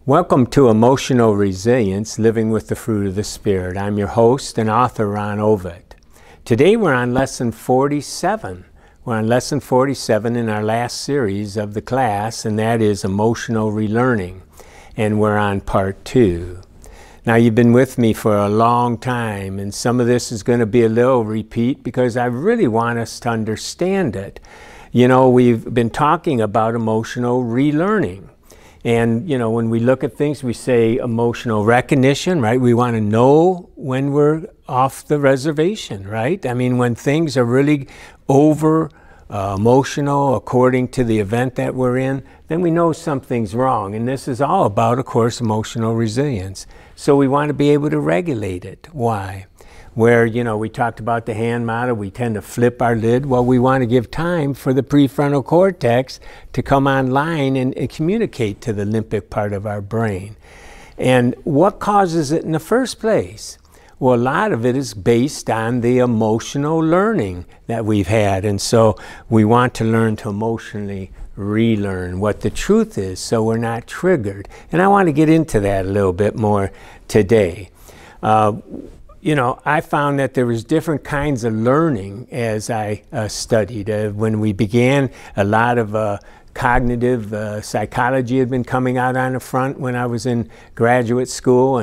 Welcome to Emotional Resilience, Living with the Fruit of the Spirit. I'm your host and author, Ron Ovid. Today we're on Lesson 47. We're on Lesson 47 in our last series of the class, and that is Emotional Relearning. And we're on Part 2. Now, you've been with me for a long time, and some of this is going to be a little repeat because I really want us to understand it. You know, we've been talking about emotional relearning. And, you know, when we look at things, we say emotional recognition, right? We want to know when we're off the reservation, right? I mean, when things are really over emotional according to the event that we're in, then we know something's wrong. And this is all about, of course, emotional resilience. So we want to be able to regulate it. Why? Where, you know, we talked about the hand model, we tend to flip our lid. Well, we want to give time for the prefrontal cortex to come online and communicate to the limbic part of our brain. And what causes it in the first place? Well, a lot of it is based on the emotional learning that we've had. And so we want to learn to emotionally relearn what the truth is so we're not triggered. And I want to get into that a little bit more today. You know, I found that there was different kinds of learning as I studied. When we began, a lot of cognitive psychology had been coming out on the front when I was in graduate school,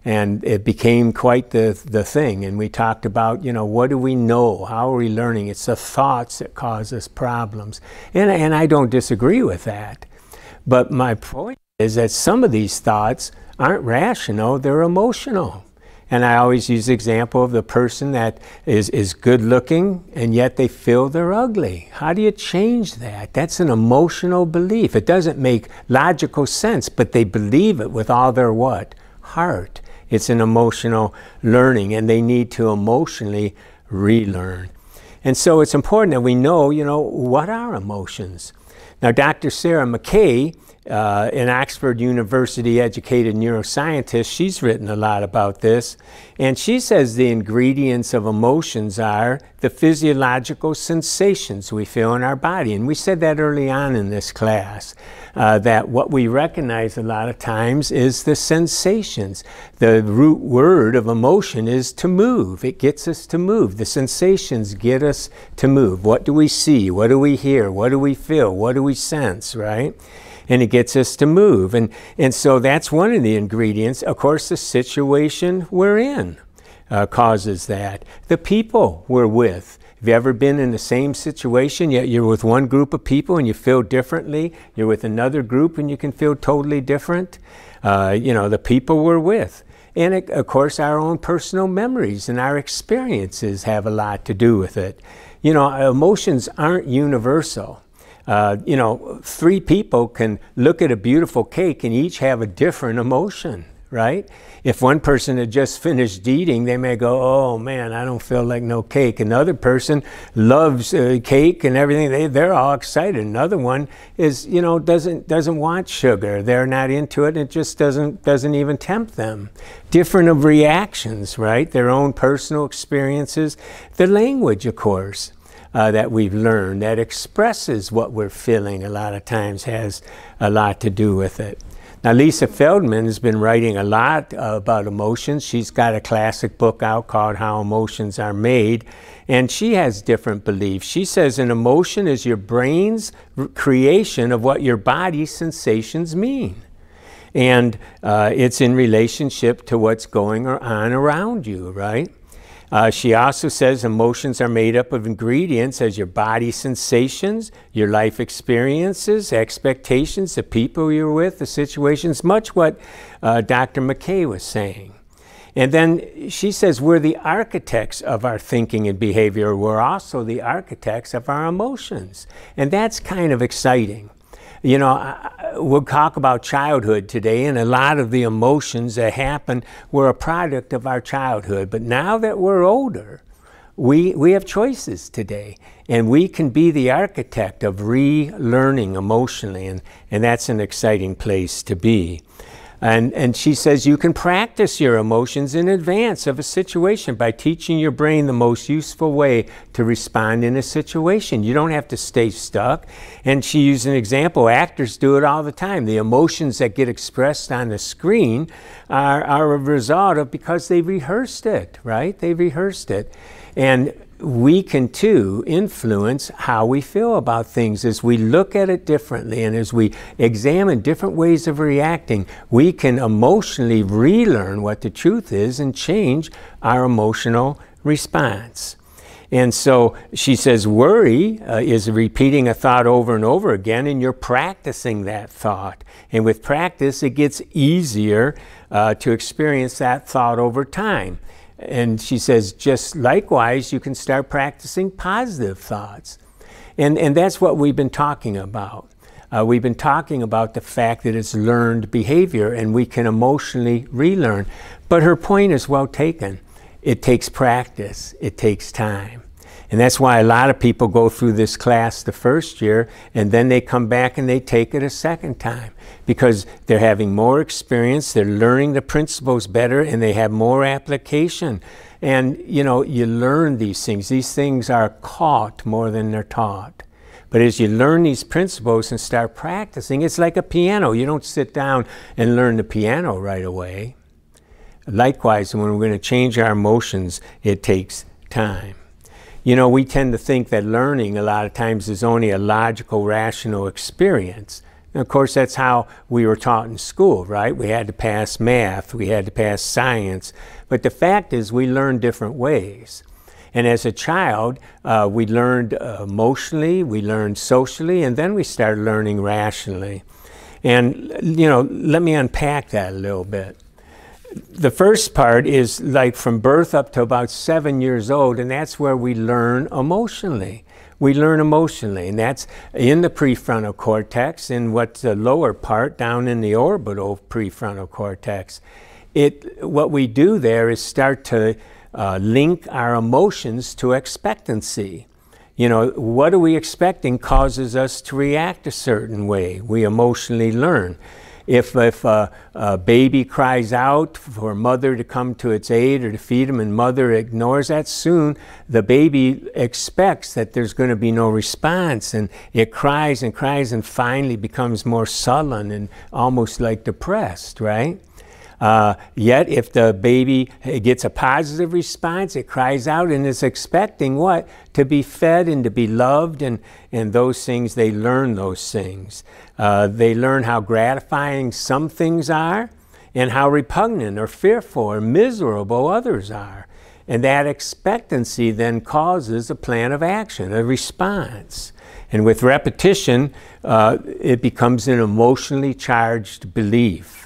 and it became quite the thing. And we talked about, you know, what do we know? How are we learning? It's the thoughts that cause us problems. And I don't disagree with that. But my point is that some of these thoughts aren't rational, they're emotional. And I always use the example of the person that is good looking and yet they feel they're ugly. How do you change that? That's an emotional belief. It doesn't make logical sense, but they believe it with all their what? Heart. It's an emotional learning, and they need to emotionally relearn. And so it's important that we know, you know, what are emotions? Now, Dr. Sarah McKay, an Oxford University educated neuroscientist, she's written a lot about this, and she says the ingredients of emotions are the physiological sensations we feel in our body. And we said that early on in this class, that what we recognize a lot of times is the sensations. The root word of emotion is to move. It gets us to move. The sensations get us to move. What do we see? What do we hear? What do we feel? What do we sense, right? And it gets us to move. And so that's one of the ingredients. Of course, the situation we're in causes that. The people we're with. Have you ever been in the same situation, yet you're with one group of people and you feel differently? You're with another group and you can feel totally different? You know, the people we're with. And it, of course, our own personal memories and our experiences have a lot to do with it. You know, emotions aren't universal. You know, three people can look at a beautiful cake and each have a different emotion, right? If one person had just finished eating, they may go, oh man, I don't feel like no cake. Another person loves cake and everything. They're all excited. Another one is, you know, doesn't want sugar. They're not into it. It just doesn't even tempt them. Different of reactions, right? Their own personal experiences. The language, of course. That we've learned that expresses what we're feeling a lot of times has a lot to do with it. Now, Lisa Feldman has been writing a lot about emotions. She's got a classic book out called How Emotions Are Made, and she has different beliefs. She says an emotion is your brain's creation of what your body's sensations mean. And it's in relationship to what's going on around you, right? She also says emotions are made up of ingredients as your body sensations, your life experiences, expectations, the people you're with, the situations, much what Dr. McKay was saying. And then she says we're the architects of our thinking and behavior. We're also the architects of our emotions. And that's kind of exciting. You know, we'll talk about childhood today, and a lot of the emotions that happen were a product of our childhood. But now that we're older, we have choices today, and we can be the architect of relearning emotionally, and that's an exciting place to be. And she says you can practice your emotions in advance of a situation by teaching your brain the most useful way to respond in a situation. You don't have to stay stuck. And she used an example. Actors do it all the time. The emotions that get expressed on the screen are a result of because they rehearsed it, right? They rehearsed it. And we can too influence how we feel about things as we look at it differently, and as we examine different ways of reacting. We can emotionally relearn what the truth is and change our emotional response. And so she says worry is repeating a thought over and over again, and you're practicing that thought. And with practice, it gets easier to experience that thought over time. And she says, just likewise, you can start practicing positive thoughts. And that's what we've been talking about. We've been talking about the fact that it's learned behavior and we can emotionally relearn. But her point is well taken. It takes practice. It takes time. And that's why a lot of people go through this class the first year and then they come back and they take it a second time because they're having more experience, they're learning the principles better, and they have more application. And you know, you learn these things. These things are caught more than they're taught. But as you learn these principles and start practicing, it's like a piano. You don't sit down and learn the piano right away. Likewise, when we're going to change our emotions, it takes time. You know, we tend to think that learning a lot of times is only a logical, rational experience. And of course, that's how we were taught in school, right? We had to pass math, we had to pass science. But the fact is, we learn different ways. And as a child, we learned emotionally, we learned socially, and then we started learning rationally. And, you know, let me unpack that a little bit. The first part is like from birth up to about 7 years old, and that's where we learn emotionally. We learn emotionally, and that's in the prefrontal cortex, in what's the lower part, down in the orbital prefrontal cortex. What we do there is start to link our emotions to expectancy. You know, what are we expecting causes us to react a certain way. We emotionally learn. If a baby cries out for mother to come to its aid or to feed him and mother ignores that, soon the baby expects that there's going to be no response, and it cries and finally becomes more sullen and almost like depressed, right? Yet if the baby gets a positive response, it cries out and is expecting what? To be fed and to be loved, and those things, they learn those things. They learn how gratifying some things are and how repugnant or fearful or miserable others are. And that expectancy then causes a plan of action, a response. And with repetition, it becomes an emotionally charged belief.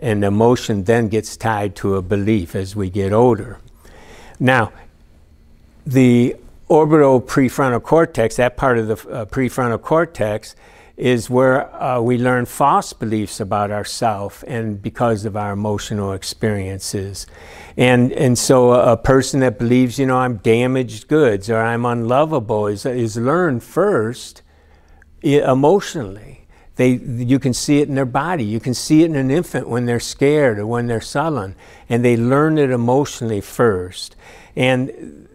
And emotion then gets tied to a belief as we get older. Now, the orbital prefrontal cortex, that part of the prefrontal cortex, is where we learn false beliefs about ourselves and because of our emotional experiences. And so a person that believes, you know, I'm damaged goods or I'm unlovable is learned first emotionally. You can see it in their body. You can see it in an infant when they're scared or when they're sullen. And they learn it emotionally first. And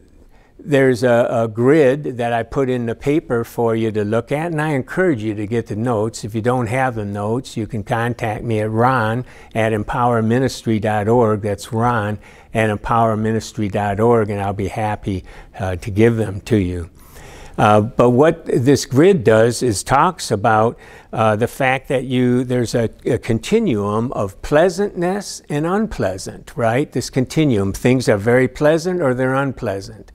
there's a grid that I put in the paper for you to look at. And I encourage you to get the notes. If you don't have the notes, you can contact me at ron@empowerministry.org. That's ron@empowerministry.org. And I'll be happy to give them to you. But what this grid does is talks about the fact that there's a continuum of pleasantness and unpleasant, right? This continuum, things are very pleasant or they're unpleasant.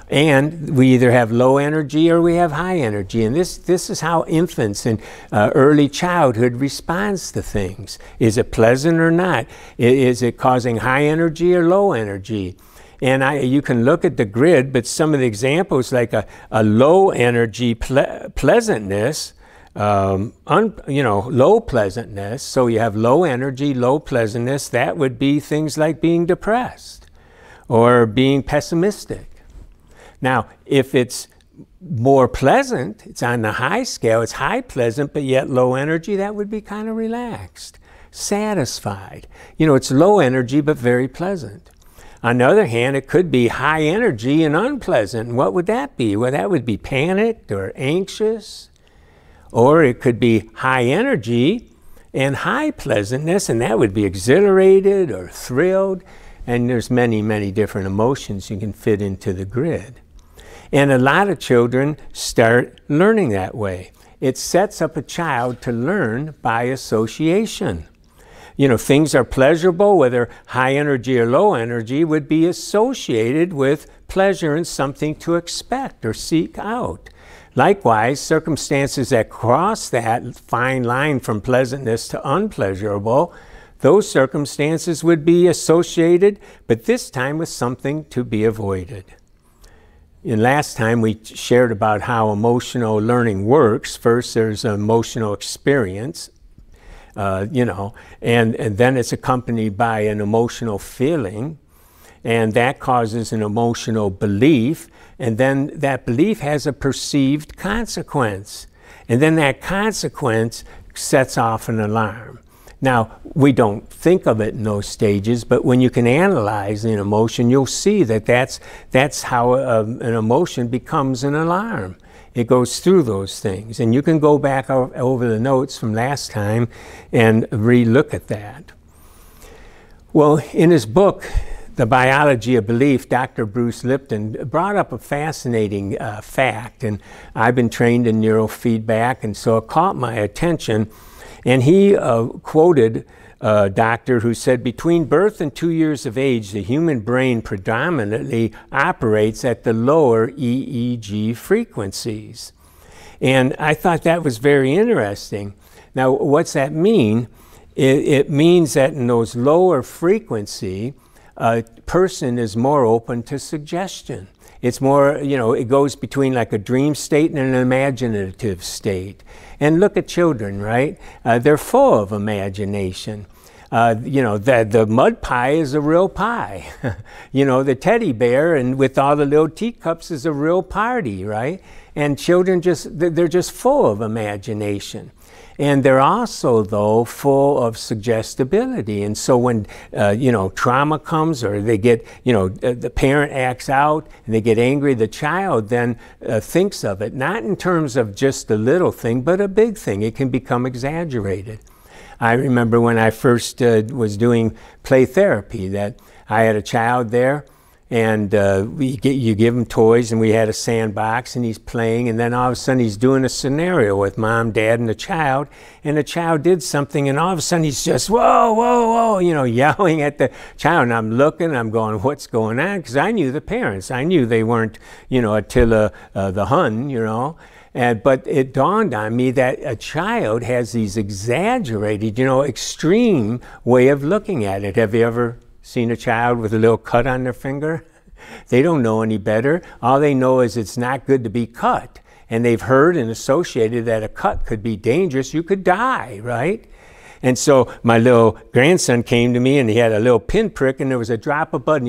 And we either have low energy or we have high energy. And this is how infants in early childhood responds to things. Is it pleasant or not? Is it causing high energy or low energy? And you can look at the grid, but some of the examples, like a low energy pleasantness, low pleasantness. So you have low energy, low pleasantness. That would be things like being depressed or being pessimistic. Now, if it's more pleasant, it's on the high scale, it's high pleasant, but yet low energy, that would be kind of relaxed. satisfied. You know, it's low energy but very pleasant. On the other hand, it could be high energy and unpleasant. And what would that be? Well, that would be panicked or anxious. Or it could be high energy and high pleasantness, and that would be exhilarated or thrilled. And there's many, many different emotions you can fit into the grid. And a lot of children start learning that way. It sets up a child to learn by association. You know, things are pleasurable, whether high energy or low energy, would be associated with pleasure and something to expect or seek out. Likewise, circumstances that cross that fine line from pleasantness to unpleasurable, those circumstances would be associated, but this time with something to be avoided. And last time we shared about how emotional learning works. First, there's an emotional experience. You know, and then it's accompanied by an emotional feeling, and that causes an emotional belief, and then that belief has a perceived consequence, and then that consequence sets off an alarm. Now, we don't think of it in those stages, but when you can analyze an emotion, you'll see that that's how an emotion becomes an alarm. It goes through those things. And you can go back over the notes from last time and re-look at that. Well, in his book, The Biology of Belief, Dr. Bruce Lipton brought up a fascinating fact. And I've been trained in neurofeedback, and so it caught my attention. And he quoted a doctor who said, between birth and 2 years of age, the human brain predominantly operates at the lower EEG frequencies. And I thought that was very interesting. Now, what's that mean? It means that in those lower frequency, a person is more open to suggestion. It's more, you know, it goes between like a dream state and an imaginative state. And look at children, right? They're full of imagination. You know, the mud pie is a real pie. You know, the teddy bear and with all the little teacups is a real party, right? And children they're just full of imagination. And they're also, though, full of suggestibility. And so when, you know, trauma comes or they get, you know, the parent acts out and they get angry, the child then thinks of it, not in terms of just a little thing, but a big thing. It can become exaggerated. I remember when I first was doing play therapy that I had a child there, and you give him toys, and we had a sandbox, and he's playing, and then all of a sudden he's doing a scenario with mom, dad, and the child did something, and all of a sudden he's just, whoa, whoa, whoa, you know, yelling at the child, and I'm looking, I'm going, what's going on? Because I knew the parents. I knew they weren't, you know, Attila the Hun, you know. But it dawned on me that a child has these exaggerated, you know, extreme way of looking at it. Have you ever seen a child with a little cut on their finger? They don't know any better. All they know is it's not good to be cut. And they've heard and associated that a cut could be dangerous. You could die, right? And so my little grandson came to me, and he had a little pinprick, and there was a drop of blood,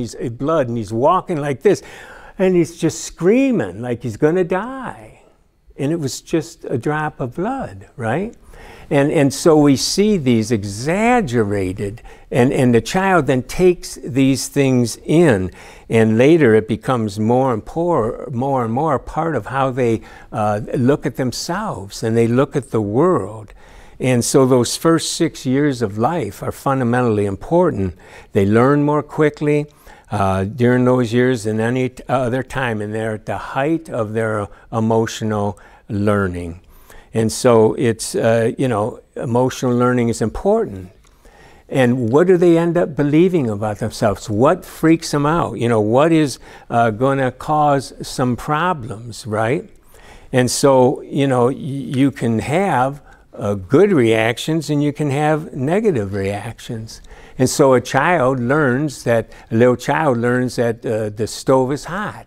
and he's walking like this. And he's just screaming like he's going to die. And it was just a drop of blood, right? And so we see these exaggerated, and the child then takes these things in, and later it becomes more and more a part of how they look at themselves and they look at the world. And so those first 6 years of life are fundamentally important. They learn more quickly during those years than any other time, and they're at the height of their emotional learning. And so it's, you know, emotional learning is important. And what do they end up believing about themselves? What freaks them out? You know, what is going to cause some problems, right? And so, you know, you can have good reactions and you can have negative reactions. And so a little child learns that the stove is hot.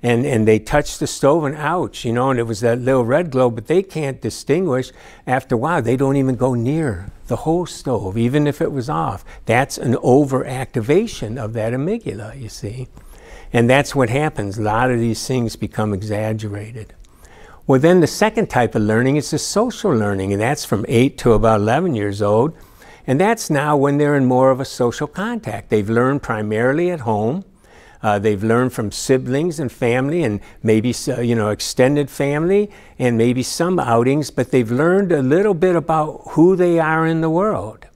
And they touch the stove and ouch, you know, and it was that little red glow, but they can't distinguish. After a while, they don't even go near the whole stove, even if it was off. That's an overactivation of that amygdala, you see. And that's what happens. A lot of these things become exaggerated. Well, then the second type of learning is the social learning, and that's from 8 to about 11 years old. And that's now when they're in more of a social contact. They've learned primarily at home. They've learned from siblings and family and maybe extended family and maybe some outings, but they've learned a little bit about who they are in the world.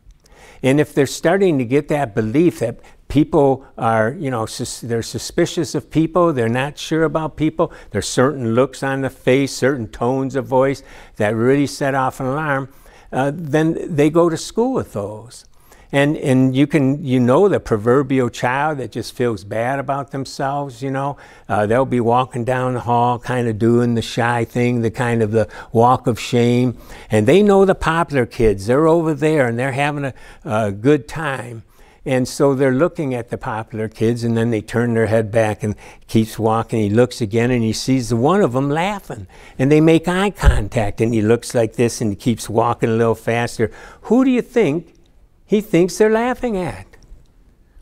And if they're starting to get that belief that people are, they're suspicious of people, they're not sure about people, there's certain looks on the face, certain tones of voice that really set off an alarm, then they go to school with those. And the proverbial child that just feels bad about themselves, they'll be walking down the hall kind of doing the shy thing, the walk of shame. And they know the popular kids. They're over there and they're having a good time. And so they're looking at the popular kids, and then they turn their head back and keeps walking. He looks again and he sees one of them laughing. And they make eye contact and he looks like this and he keeps walking a little faster. Who do you think he thinks they're laughing at?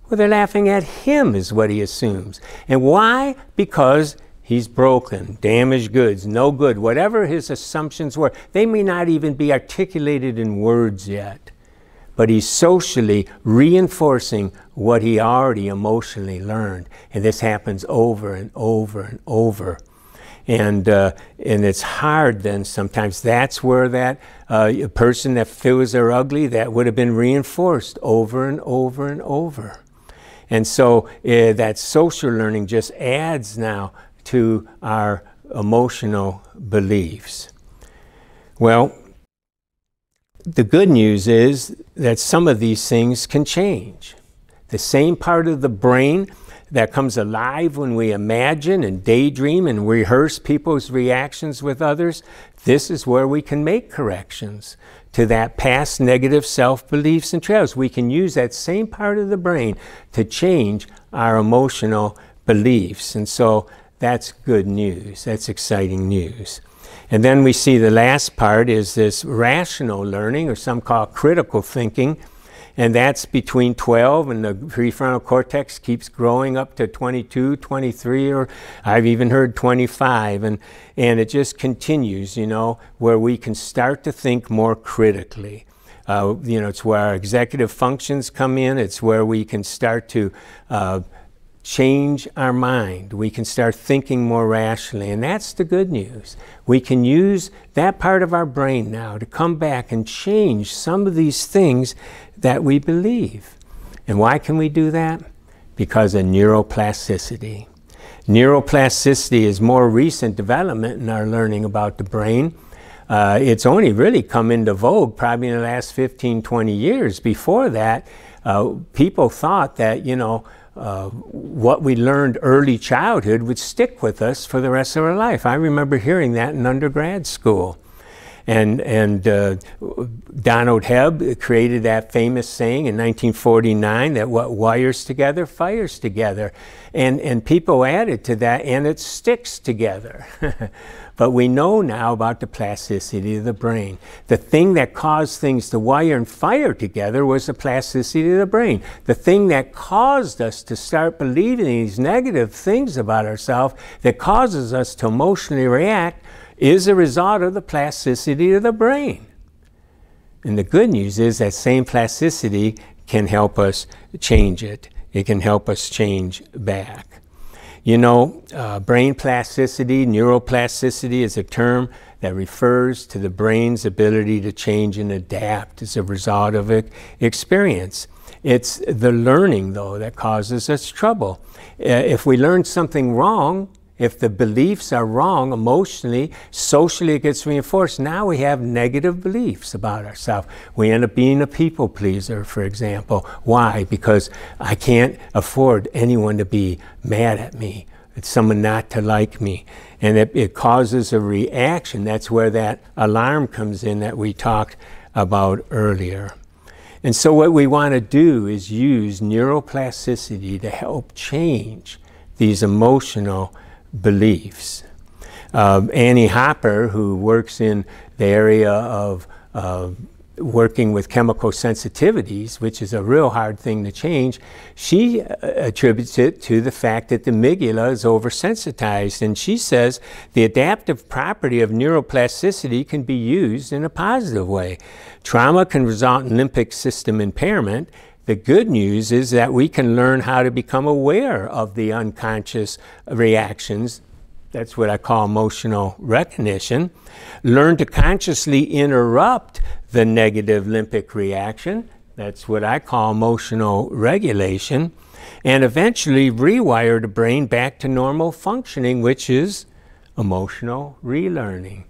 Well, they're laughing at him is what he assumes. And why? Because he's broken, damaged goods, no good. Whatever his assumptions were, they may not even be articulated in words yet. But he's socially reinforcing what he already emotionally learned. And this happens over and over and over. And it's hard then sometimes. That's where that person that feels they're ugly, that would have been reinforced over and over and over. And so that social learning just adds now to our emotional beliefs. Well, the good news is that some of these things can change. The same part of the brain that comes alive when we imagine and daydream and rehearse people's reactions with others, this is where we can make corrections to that past negative self-beliefs and trails. We can use that same part of the brain to change our emotional beliefs. And so that's good news. That's exciting news. And then we see the last part is this rational learning, or some call critical thinking. And that's between 12 and the prefrontal cortex keeps growing up to 22, 23, or I've even heard 25. And it just continues, where we can start to think more critically. It's where our executive functions come in. It's where we can start to change our mind. We can start thinking more rationally. And that's the good news. We can use that part of our brain now to come back and change some of these things that we believe. And why can we do that? Because of neuroplasticity. Neuroplasticity is more recent development in our learning about the brain. It's only really come into vogue probably in the last 15, 20 years. Before that, people thought that, what we learned early childhood would stick with us for the rest of our life. I remember hearing that in undergrad school. And Donald Hebb created that famous saying in 1949 that what wires together fires together. And people added to that, and it sticks together. But we know now about the plasticity of the brain. The thing that caused things to wire and fire together was the plasticity of the brain. The thing that caused us to start believing these negative things about ourselves, that causes us to emotionally react, is a result of the plasticity of the brain. And the good news is that same plasticity can help us change it. It can help us change back. Brain plasticity, neuroplasticity is a term that refers to the brain's ability to change and adapt as a result of experience. It's the learning, though, that causes us trouble. If we learn something wrong, if the beliefs are wrong emotionally, socially it gets reinforced. Now we have negative beliefs about ourselves. We end up being a people pleaser, for example. Why? Because I can't afford anyone to be mad at me. It's someone not to like me. And it causes a reaction. That's where that alarm comes in that we talked about earlier. And so what we want to do is use neuroplasticity to help change these emotional beliefs. Annie Hopper, who works in the area of working with chemical sensitivities, which is a real hard thing to change, she attributes it to the fact that the amygdala is oversensitized. And she says the adaptive property of neuroplasticity can be used in a positive way. Trauma can result in limbic system impairment. The good news is that we can learn how to become aware of the unconscious reactions. That's what I call emotional recognition. Learn to consciously interrupt the negative limbic reaction. That's what I call emotional regulation. And eventually rewire the brain back to normal functioning, which is emotional relearning.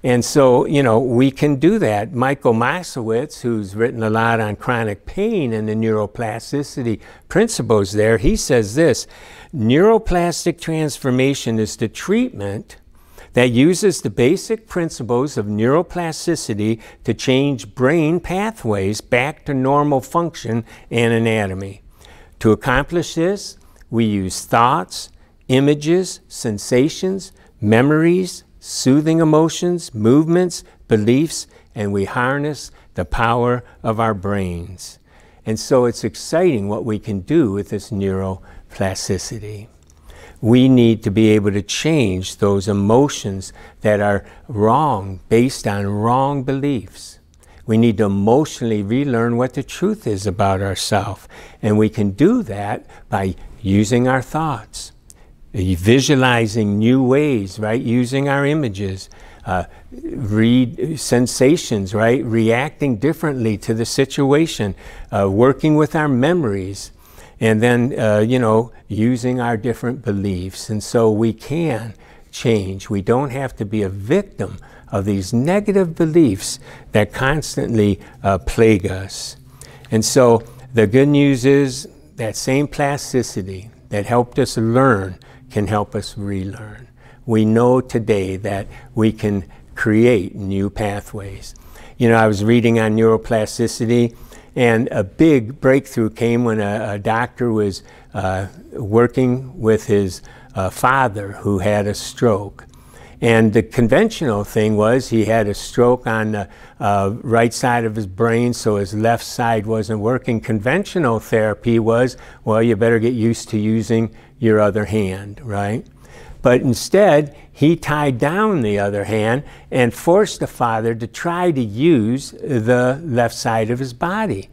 And so, you know, we can do that. Michael Moskowitz, who's written a lot on chronic pain and the neuroplasticity principles there, he says this: neuroplastic transformation is the treatment that uses the basic principles of neuroplasticity to change brain pathways back to normal function and anatomy. To accomplish this, we use thoughts, images, sensations, memories, soothing emotions, movements, beliefs, and we harness the power of our brains. And so it's exciting what we can do with this neuroplasticity. We need to be able to change those emotions that are wrong, based on wrong beliefs. We need to emotionally relearn what the truth is about ourselves. And we can do that by using our thoughts, visualizing new ways, right? Using our images, read sensations, right? Reacting differently to the situation, working with our memories, and then, you know, using our different beliefs. And so we can change. We don't have to be a victim of these negative beliefs that constantly plague us. And so the good news is that same plasticity that helped us learn can help us relearn. We know today that we can create new pathways. You know, I was reading on neuroplasticity, and a big breakthrough came when a doctor was working with his father who had a stroke. And the conventional thing was he had a stroke on the right side of his brain, so his left side wasn't working. Conventional therapy was, well, you better get used to using your other hand, right? But instead, he tied down the other hand and forced the father to try to use the left side of his body.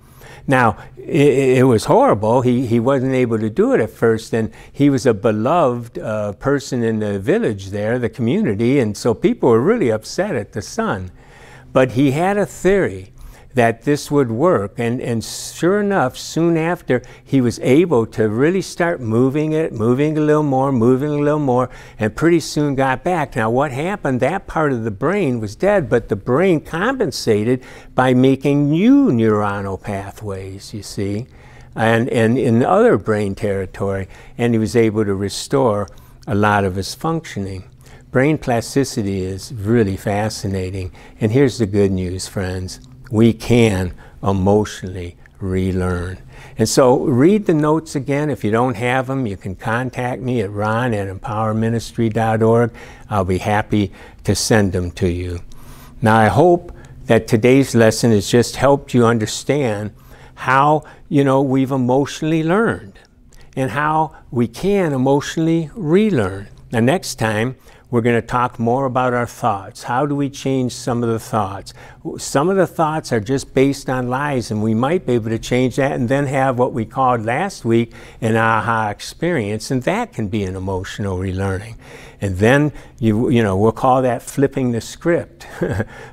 Now, it was horrible. He wasn't able to do it at first, and he was a beloved person in the village there, the community, and so people were really upset at the son. But he had a theory that this would work, and sure enough, soon after, he was able to really start moving a little more, and pretty soon got back. Now what happened, that part of the brain was dead, but the brain compensated by making new neuronal pathways, you see, and in other brain territory, and he was able to restore a lot of his functioning. Brain plasticity is really fascinating, and here's the good news, friends. We can emotionally relearn. And so read the notes again. If you don't have them, you can contact me at ron@empowerministry.org. I'll be happy to send them to you. Now, I hope that today's lesson has just helped you understand how, you know, we've emotionally learned and how we can emotionally relearn. Now, next time, we're going to talk more about our thoughts. How do we change some of the thoughts? Some of the thoughts are just based on lies, and we might be able to change that and then have what we called last week an aha experience, and that can be an emotional relearning. And then, you know, we'll call that flipping the script,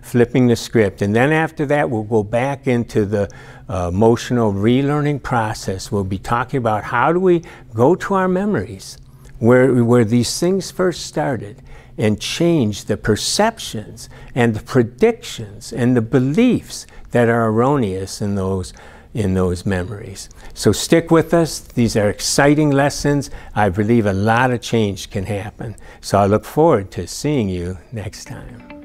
flipping the script. And then after that, we'll go back into the emotional relearning process. We'll be talking about how do we go to our memories, where these things first started, and change the perceptions and the predictions and the beliefs that are erroneous in those memories. So stick with us. These are exciting lessons. I believe a lot of change can happen. So I look forward to seeing you next time.